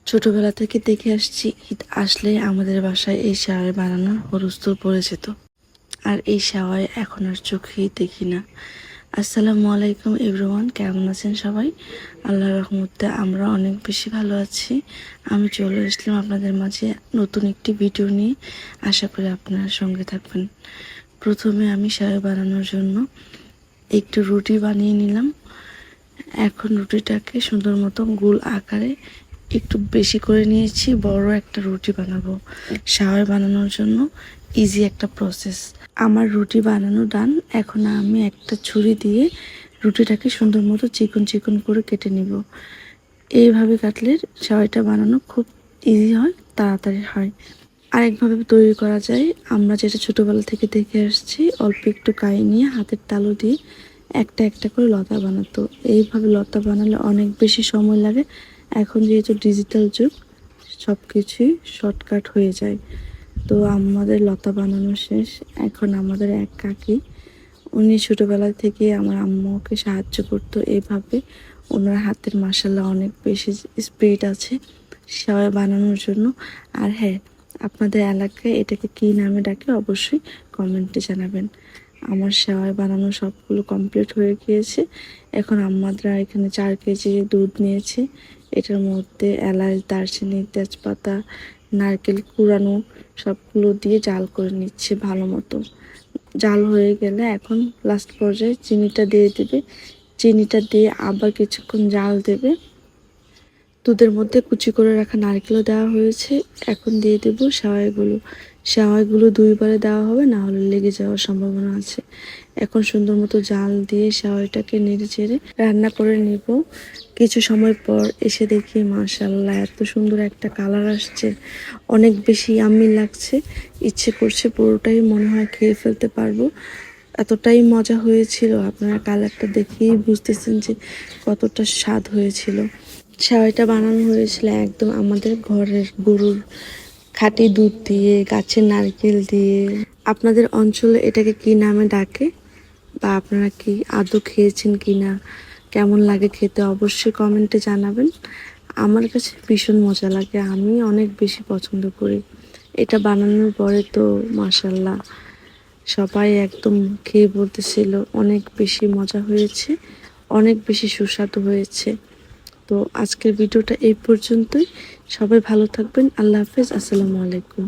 ছোটবেলা থেকে দেখে আসছি ঈদ আসলে আমাদের বাসায় এই সেওয়াই বানানোর হরুস্তর পড়ে যেত। আর এই সেওয়াই এখন আর চোখেই দেখি না। আসসালামু আলাইকুম এভরিওয়ান, কেমন আছেন সবাই? আল্লাহর রহমতে আমরা অনেক বেশি ভালো আছি। আমি চলে আসলাম আপনাদের মাঝে নতুন একটি ভিডিও নিয়ে। আশা করি আপনারা সঙ্গে থাকবেন। প্রথমে আমি সেওয়াই বানানোর জন্য একটু রুটি বানিয়ে নিলাম। এখন রুটিটাকে সুন্দর মতো গোল আকারে একটু বেশি করে নিয়েছি। বড় একটা রুটি বানাবো। সেওয়াই বানানোর জন্য ইজি একটা প্রসেস। আমার রুটি বানানো ডান। এখন আমি একটা ছুরি দিয়ে রুটিটাকে সুন্দর মতো চিকন চিকন করে কেটে নিব। এইভাবে কাটলে সেওয়াইটা বানানো খুব ইজি হয়, তাড়াতাড়ি হয়। আরেকভাবে তৈরি করা যায়, আমরা যেটা ছোটোবেলা থেকে দেখে আসছি, অল্প একটু কাই নিয়ে হাতের তালু দিয়ে একটা একটা করে লতা বানাতো। এইভাবে লতা বানালে অনেক বেশি সময় লাগে। এখন যেহেতু ডিজিটাল যুগ, সব কিছুই শর্টকাট হয়ে যায়। তো আমাদের লতা বানানো শেষ। এখন আমাদের এক কাকি, উনি ছোটোবেলা থেকে আমার আম্মুকে সাহায্য করতো এইভাবে। ওনার হাতের মাশাআল্লাহ অনেক বেশি স্পিড আছে সেওয়াই বানানোর জন্য। আর হ্যাঁ, আপনাদের এলাকায় এটাকে কী নামে ডাকে অবশ্যই কমেন্টে জানাবেন। আমার সেওয়াই বানানো সবগুলো কমপ্লিট হয়ে গিয়েছে। এখন আমরা এখানে 4 কেজি দুধ নিয়েছি। এটার মধ্যে এলাচ, দারচিনি, তেজপাতা, নারকেল কুড়ানো সবগুলো দিয়ে জাল করে নিচ্ছে ভালো মতো। জাল হয়ে গেলে এখন লাস্ট পর্যায়ে চিনিটা দিয়ে দেবে। চিনিটা দিয়ে আবার কিছুক্ষণ জাল দেবে। দুধের মধ্যে কুচি করে রাখা নারকেলও দেওয়া হয়েছে। এখন দিয়ে দেব সেওয়াইগুলো। সেওয়াইগুলো 2 বারে দেওয়া হবে, না হলে লেগে যাওয়ার সম্ভাবনা আছে। এখন সুন্দর মতো জাল দিয়ে সেওয়াইটাকে নেড়ে চেড়ে রান্না করে নিব। কিছু সময় পর এসে দেখি মাশাআল্লাহ এত সুন্দর একটা কালার আসছে, অনেক বেশি ইয়াম্মি লাগছে। ইচ্ছে করছে পুরোটাই মনে হয় খেয়ে ফেলতে পারবো, এতটাই মজা হয়েছিল। আপনারা কালারটা দেখেই বুঝতেছেন যে কতটা স্বাদ হয়েছিল। সেওয়াইটা বানানো হয়েছিল একদম আমাদের ঘরের গরুর খাঁটি দুধ দিয়ে, গাছের নারকেল দিয়ে। আপনাদের অঞ্চলে এটাকে কি নামে ডাকে, বা আপনারা কি আদৌ খেয়েছেন কি না, কেমন লাগে খেতে অবশ্যই কমেন্টে জানাবেন। আমার কাছে ভীষণ মজা লাগে, আমি অনেক বেশি পছন্দ করি। এটা বানানোর পরে তো মাশাআল্লাহ সবাই একদম খেয়ে বলতেছিল অনেক বেশি মজা হয়েছে, অনেক বেশি সুস্বাদু হয়েছে। তো আজকের ভিডিওটা এই পর্যন্তই। সবাই ভালো থাকবেন। আল্লাহ হাফেজ। আসসালামু আলাইকুম।